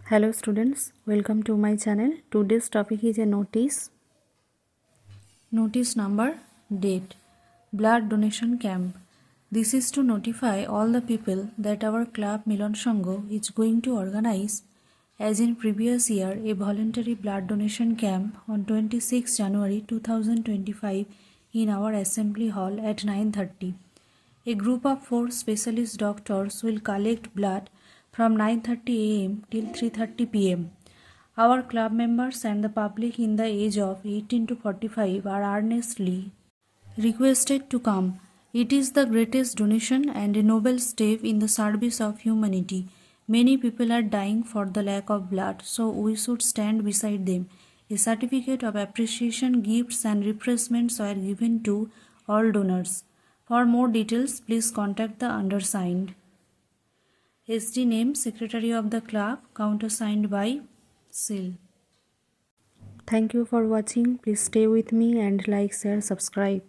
Hello students, welcome to my channel. Today's topic is a notice. Notice number, date, blood donation camp. This is to notify all the people that our club Milan Sangho is going to organize, as in previous year, a voluntary blood donation camp on 26 January 2025 in our assembly hall at 9:30. A group of 4 specialist doctors will collect blood from 9:30 am till 3:30 pm. Our club members and the public in the age of 18 to 45 are earnestly requested to come. It is the greatest donation and a noble step in the service of humanity. Many people are dying for the lack of blood, so we should stand beside them. A certificate of appreciation, gifts and refreshments are given to all donors. For more details, please contact the undersigned. SD name, Secretary of the Club, countersigned by Seal. Thank you for watching. Please stay with me and like, share, subscribe.